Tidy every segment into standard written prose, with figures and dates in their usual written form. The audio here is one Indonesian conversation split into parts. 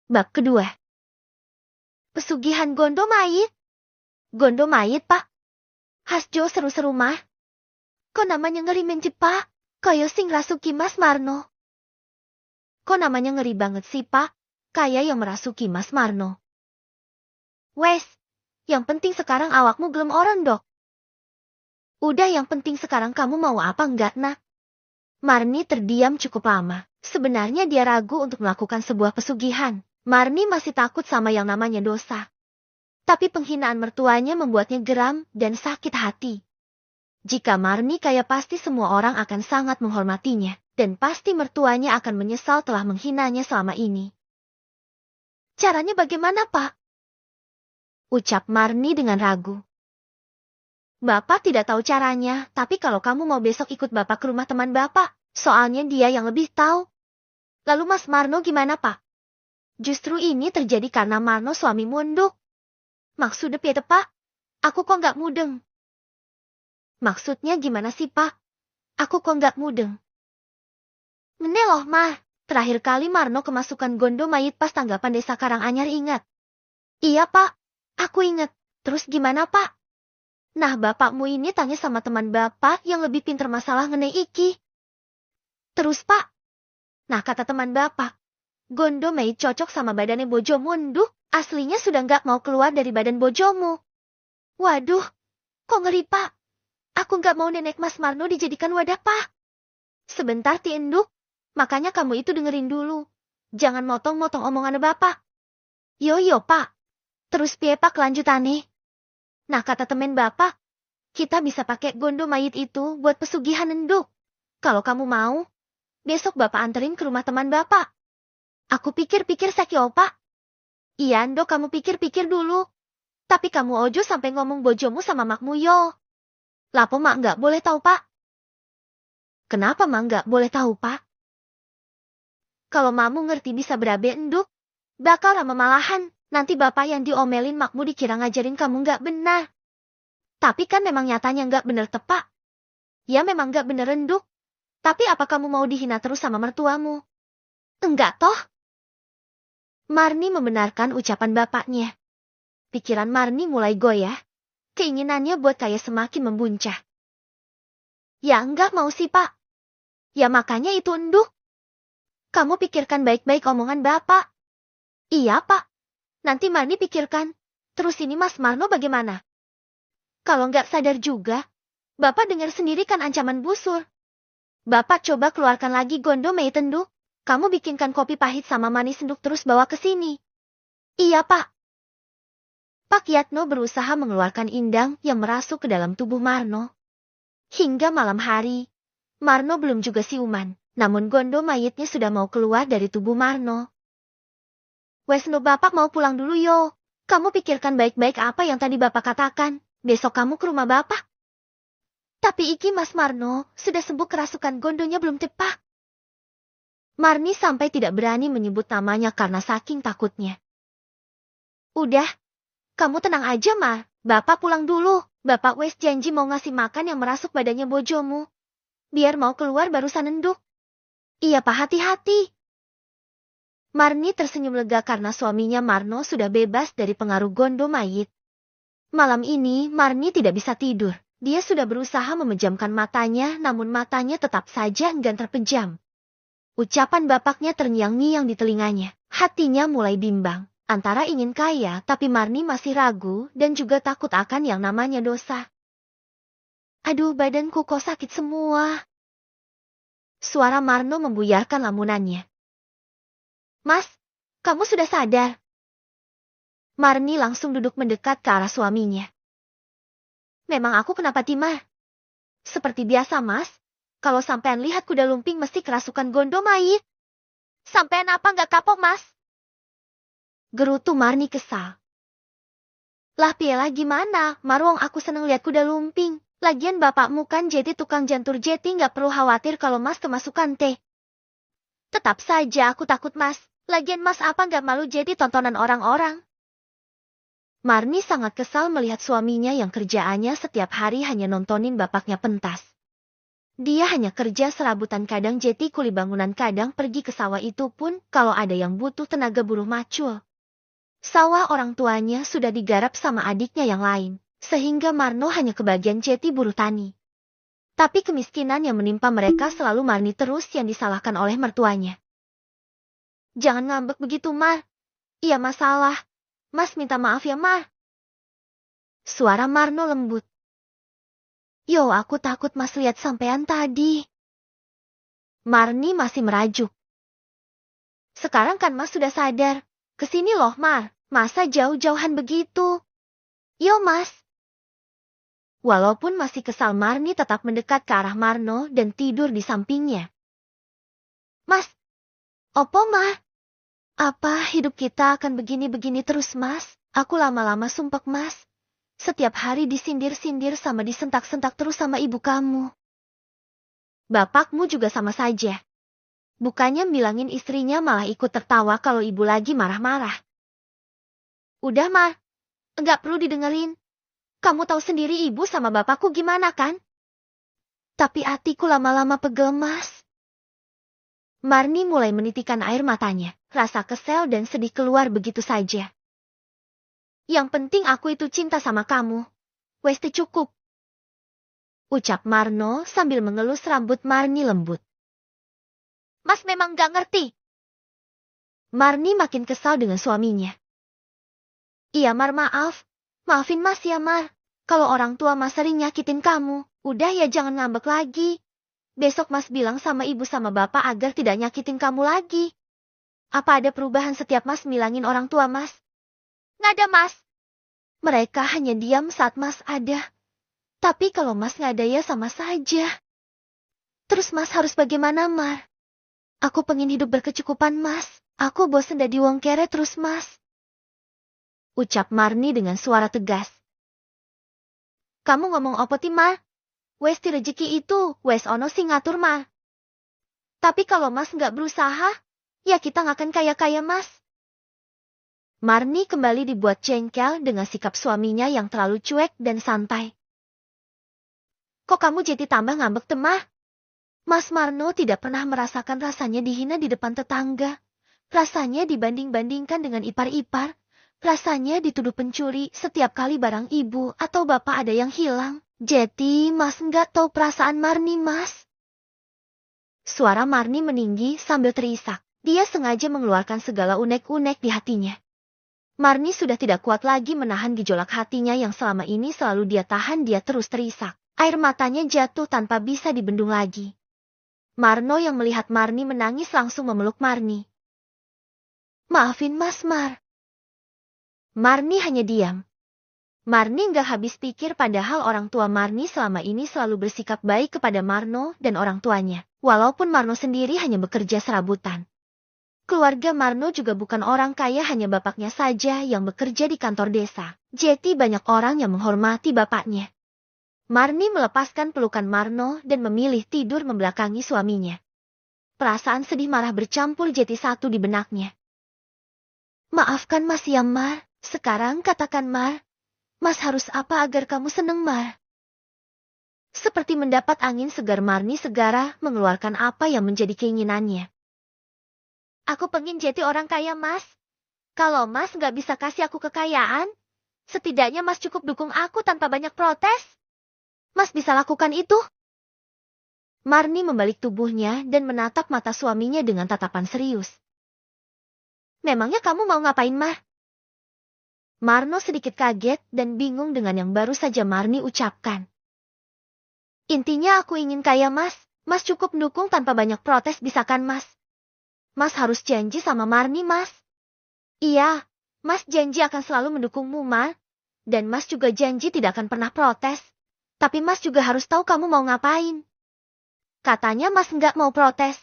Bab kedua. Pesugihan Gondo Mayit. Gondo Mayit, Pak. Hasjo seru-seru mah. Kok namanya ngeri menjepak? Kaya sing rasuki Mas Marno. Kok namanya ngeri banget sih, Pak? Kayak yang merasuki Mas Marno. Wes, yang penting sekarang awakmu gelem orang dok. Udah, yang penting sekarang kamu mau apa enggak, nak? Marni terdiam cukup lama. Sebenarnya dia ragu untuk melakukan sebuah pesugihan. Marni masih takut sama yang namanya dosa. Tapi penghinaan mertuanya membuatnya geram dan sakit hati. Jika Marni kaya, pasti semua orang akan sangat menghormatinya. Dan pasti mertuanya akan menyesal telah menghinanya selama ini. Caranya bagaimana, Pak? Ucap Marni dengan ragu. Bapak tidak tahu caranya, tapi kalau kamu mau besok ikut Bapak ke rumah teman Bapak, soalnya dia yang lebih tahu. Lalu Mas Marno gimana, Pak? Justru ini terjadi karena Marno suami munduk. Maksudnya piye, Pak? Aku kok nggak mudeng. Maksudnya gimana sih, Pak? Aku kok nggak mudeng. Ngene loh, Mah. Terakhir kali Marno kemasukan Gondo Mayit pas tanggapan desa Karanganyar, ingat? Iya, Pak. Aku ingat. Terus gimana, Pak? Nah, bapakmu ini tanya sama teman bapak yang lebih pintar masalah ngene iki. Terus, Pak? Nah, kata teman bapak, Gondo Mayit cocok sama badannya Bojo Munduh. Aslinya sudah nggak mau keluar dari badan bojomu. Waduh, kok ngeri, Pak? Aku nggak mau nenek Mas Marno dijadikan wadah, Pak. Sebentar, Ti Enduk. Makanya kamu itu dengerin dulu. Jangan motong-motong omongan Bapak. Yo, Pak. Terus piye, Pak, lanjutannya? Nah, kata temen Bapak, kita bisa pakai Gondo Mayit itu buat pesugihan Enduk. Kalau kamu mau, besok Bapak anterin ke rumah teman Bapak. Aku pikir-pikir sakio, Pak. Iya, Enduk, kamu pikir-pikir dulu. Tapi kamu ojo sampai ngomong bojomu sama makmu, yo. Lapo mak nggak boleh tahu, Pak? Kenapa mak nggak boleh tahu, Pak? Kalau mamu ngerti bisa berabe Enduk, bakal lama malahan. Nanti Bapak yang diomelin makmu dikira ngajarin kamu nggak benar. Tapi kan memang nyatanya nggak bener, Pak. Ya memang nggak bener, Enduk. Tapi apa kamu mau dihina terus sama mertuamu? Enggak toh? Marni membenarkan ucapan bapaknya. Pikiran Marni mulai goyah. Keinginannya buat kaya semakin membuncah. Ya enggak mau sih, Pak. Ya makanya itu, Enduk. Kamu pikirkan baik-baik omongan Bapak. Iya, Pak. Nanti Marni pikirkan. Terus ini Mas Marno bagaimana? Kalau nggak sadar juga, Bapak dengar sendiri kan ancaman busur. Bapak coba keluarkan lagi Gondo Mayit, Enduk. Kamu bikinkan kopi pahit sama manis, Enduk, terus bawa ke sini. Iya, Pak. Pak Yatno berusaha mengeluarkan indang yang merasuk ke dalam tubuh Marno. Hingga malam hari, Marno belum juga siuman. Namun Gondo Mayitnya sudah mau keluar dari tubuh Marno. Wesno, Bapak mau pulang dulu, yo. Kamu pikirkan baik-baik apa yang tadi Bapak katakan. Besok kamu ke rumah Bapak. Tapi iki Mas Marno sudah sembuh kerasukan Gondonya belum, Pak? Marni sampai tidak berani menyebut namanya karena saking takutnya. Udah, kamu tenang aja, Ma. Bapak pulang dulu. Bapak wes janji mau ngasih makan yang merasuk badannya bojomu. Biar mau keluar barusan, Enduk. Iya, Pak, hati-hati. Marni tersenyum lega karena suaminya Marno sudah bebas dari pengaruh Gondo Mayit. Malam ini Marni tidak bisa tidur. Dia sudah berusaha memejamkan matanya, namun matanya tetap saja enggan terpejam. Ucapan bapaknya terngiang-ngiang di telinganya. Hatinya mulai bimbang. Antara ingin kaya, tapi Marni masih ragu dan juga takut akan yang namanya dosa. Aduh, badanku kok sakit semua. Suara Marno membuyarkan lamunannya. Mas, kamu sudah sadar? Marni langsung duduk mendekat ke arah suaminya. Memang aku kenapa, Timah? Seperti biasa, Mas. Kalau sampean lihat kuda lumping mesti kerasukan Gondo Mayit. Sampean apa nggak kapok, Mas? Gerutu Marni kesal. Lah piala gimana, Marwong, aku seneng lihat kuda lumping. Lagian bapakmu kan jadi tukang jantur jeti, nggak perlu khawatir kalau Mas kemasukan teh. Tetap saja aku takut, Mas. Lagian Mas apa nggak malu jadi tontonan orang-orang? Marni sangat kesal melihat suaminya yang kerjaannya setiap hari hanya nontonin bapaknya pentas. Dia hanya kerja serabutan, kadang jeti kuli bangunan, kadang pergi ke sawah, itu pun kalau ada yang butuh tenaga buruh macul. Sawah orang tuanya sudah digarap sama adiknya yang lain, sehingga Marno hanya kebagian jeti buruh tani. Tapi kemiskinan yang menimpa mereka selalu Marni terus yang disalahkan oleh mertuanya. Jangan ngambek begitu, Mar. Iya masalah. Mas minta maaf ya, Mar. Suara Marno lembut. Yo, aku takut Mas lihat sampean tadi. Marni masih merajuk. Sekarang kan Mas sudah sadar. Kesini loh, Mar. Masa jauh-jauhan begitu? Yo, Mas. Walaupun masih kesal, Marni tetap mendekat ke arah Marno dan tidur di sampingnya. Mas. Opo, Mar? Apa hidup kita akan begini-begini terus, Mas? Aku lama-lama sumpek, Mas. Setiap hari disindir-sindir sama disentak-sentak terus sama ibu kamu. Bapakmu juga sama saja. Bukannya bilangin istrinya, malah ikut tertawa kalau ibu lagi marah-marah. Udah, Mar. Enggak perlu didengerin. Kamu tahu sendiri ibu sama bapakku gimana kan? Tapi hatiku lama-lama pegel, Mas. Marni mulai menitikan air matanya. Rasa kesel dan sedih keluar begitu saja. Yang penting aku itu cinta sama kamu. Westi cukup. Ucap Marno sambil mengelus rambut Marni lembut. Mas memang gak ngerti. Marni makin kesal dengan suaminya. Iya, Mar, maaf. Maafin Mas ya, Mar. Kalau orang tua Mas sering nyakitin kamu, udah ya jangan ngambek lagi. Besok Mas bilang sama ibu sama bapak agar tidak nyakitin kamu lagi. Apa ada perubahan setiap Mas bilangin orang tua Mas? Nggak ada, Mas. Mereka hanya diam saat Mas ada. Tapi kalau Mas nggak ada ya sama saja. Terus Mas harus bagaimana, Mar? Aku pengen hidup berkecukupan, Mas. Aku bosen dari wong kere terus, Mas. Ucap Marni dengan suara tegas. Kamu ngomong opo ti, Mar? Wes ti rejeki itu, wes ono sing ngatur, Mar. Tapi kalau Mas nggak berusaha, ya kita nggak akan kaya-kaya, Mas. Marni kembali dibuat jengkel dengan sikap suaminya yang terlalu cuek dan santai. Kok kamu jadi tambah ngambek, temah? Mas Marno tidak pernah merasakan rasanya dihina di depan tetangga. Rasanya dibanding-bandingkan dengan ipar-ipar. Rasanya dituduh pencuri setiap kali barang ibu atau bapak ada yang hilang. Jadi Mas nggak tahu perasaan Marni, Mas. Suara Marni meninggi sambil terisak. Dia sengaja mengeluarkan segala unek-unek di hatinya. Marni sudah tidak kuat lagi menahan gejolak hatinya yang selama ini selalu dia tahan. Dia terus terisak. Air matanya jatuh tanpa bisa dibendung lagi. Marno yang melihat Marni menangis langsung memeluk Marni. Maafin Mas, Mar. Marni hanya diam. Marni nggak habis pikir padahal orang tua Marni selama ini selalu bersikap baik kepada Marno dan orang tuanya. Walaupun Marno sendiri hanya bekerja serabutan. Keluarga Marno juga bukan orang kaya, hanya bapaknya saja yang bekerja di kantor desa. Jadi banyak orang yang menghormati bapaknya. Marni melepaskan pelukan Marno dan memilih tidur membelakangi suaminya. Perasaan sedih marah bercampur jadi satu di benaknya. Maafkan Mas ya, Mar. Sekarang katakan, Mar. Mas harus apa agar kamu seneng, Mar? Seperti mendapat angin segar, Marni segera mengeluarkan apa yang menjadi keinginannya. Aku pengen jadi orang kaya, Mas. Kalau Mas nggak bisa kasih aku kekayaan, setidaknya Mas cukup dukung aku tanpa banyak protes. Mas bisa lakukan itu? Marni membalik tubuhnya dan menatap mata suaminya dengan tatapan serius. Memangnya kamu mau ngapain, Mar? Marno sedikit kaget dan bingung dengan yang baru saja Marni ucapkan. Intinya aku ingin kaya, Mas. Mas cukup dukung tanpa banyak protes, bisa kan, Mas? Mas harus janji sama Marni, Mas. Iya, Mas janji akan selalu mendukungmu, Mar. Dan Mas juga janji tidak akan pernah protes. Tapi Mas juga harus tahu kamu mau ngapain. Katanya Mas nggak mau protes.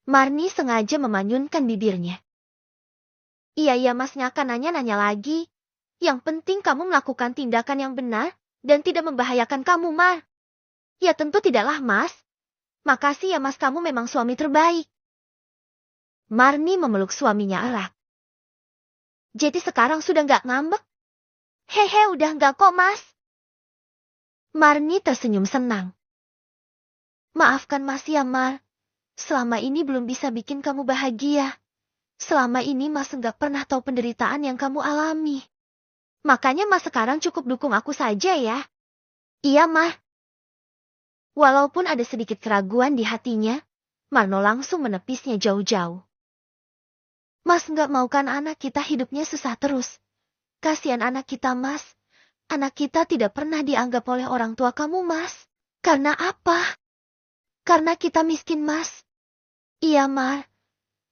Marni sengaja memanyunkan bibirnya. Iya, Mas akan nanya-nanya lagi. Yang penting kamu melakukan tindakan yang benar dan tidak membahayakan kamu, Mar. Ya tentu tidaklah, Mas. Makasih ya, Mas, kamu memang suami terbaik. Marni memeluk suaminya erat. Jadi sekarang sudah nggak ngambek? Hehe, udah nggak kok, Mas. Marni tersenyum senang. Maafkan Mas ya, Mar. Selama ini belum bisa bikin kamu bahagia. Selama ini Mas nggak pernah tahu penderitaan yang kamu alami. Makanya Mas sekarang cukup dukung aku saja ya. Iya, Mar. Walaupun ada sedikit keraguan di hatinya, Marno langsung menepisnya jauh-jauh. Mas nggak mau kan anak kita hidupnya susah terus. Kasihan anak kita, Mas. Anak kita tidak pernah dianggap oleh orang tua kamu, Mas. Karena apa? Karena kita miskin, Mas. Iya, Mar.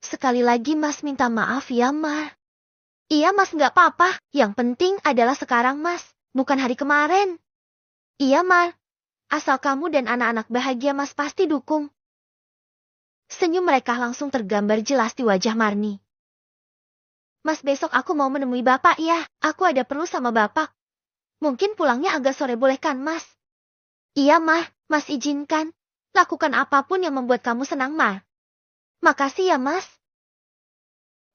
Sekali lagi Mas minta maaf ya, Mar. Iya, Mas nggak apa-apa. Yang penting adalah sekarang, Mas. Bukan hari kemarin. Iya, Mar. Asal kamu dan anak-anak bahagia, Mas pasti dukung. Senyum mereka langsung tergambar jelas di wajah Marni. Mas, besok aku mau menemui Bapak ya. Aku ada perlu sama Bapak. Mungkin pulangnya agak sore, boleh kan, Mas? Iya, Mar. Mas izinkan. Lakukan apapun yang membuat kamu senang, Mar. Makasih ya, Mas.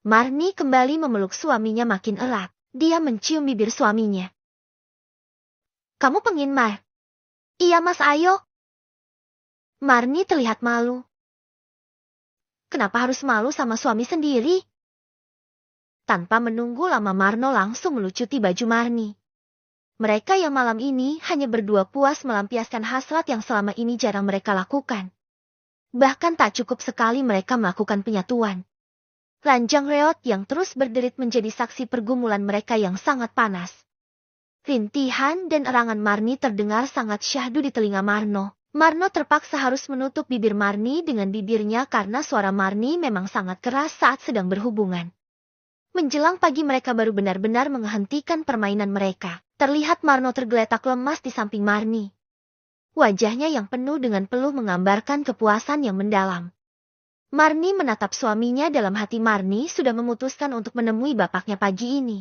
Marni kembali memeluk suaminya makin erat. Dia mencium bibir suaminya. Kamu pengin, Mar? Iya, Mas, ayo. Marni terlihat malu. Kenapa harus malu sama suami sendiri? Tanpa menunggu lama Marno langsung melucuti baju Marni. Mereka yang malam ini hanya berdua puas melampiaskan hasrat yang selama ini jarang mereka lakukan. Bahkan tak cukup sekali mereka melakukan penyatuan. Ranjang reot yang terus berderit menjadi saksi pergumulan mereka yang sangat panas. Rintihan dan erangan Marni terdengar sangat syahdu di telinga Marno. Marno terpaksa harus menutup bibir Marni dengan bibirnya karena suara Marni memang sangat keras saat sedang berhubungan. Menjelang pagi mereka baru benar-benar menghentikan permainan mereka. Terlihat Marno tergeletak lemas di samping Marni. Wajahnya yang penuh dengan peluh menggambarkan kepuasan yang mendalam. Marni menatap suaminya, dalam hati Marni sudah memutuskan untuk menemui bapaknya pagi ini.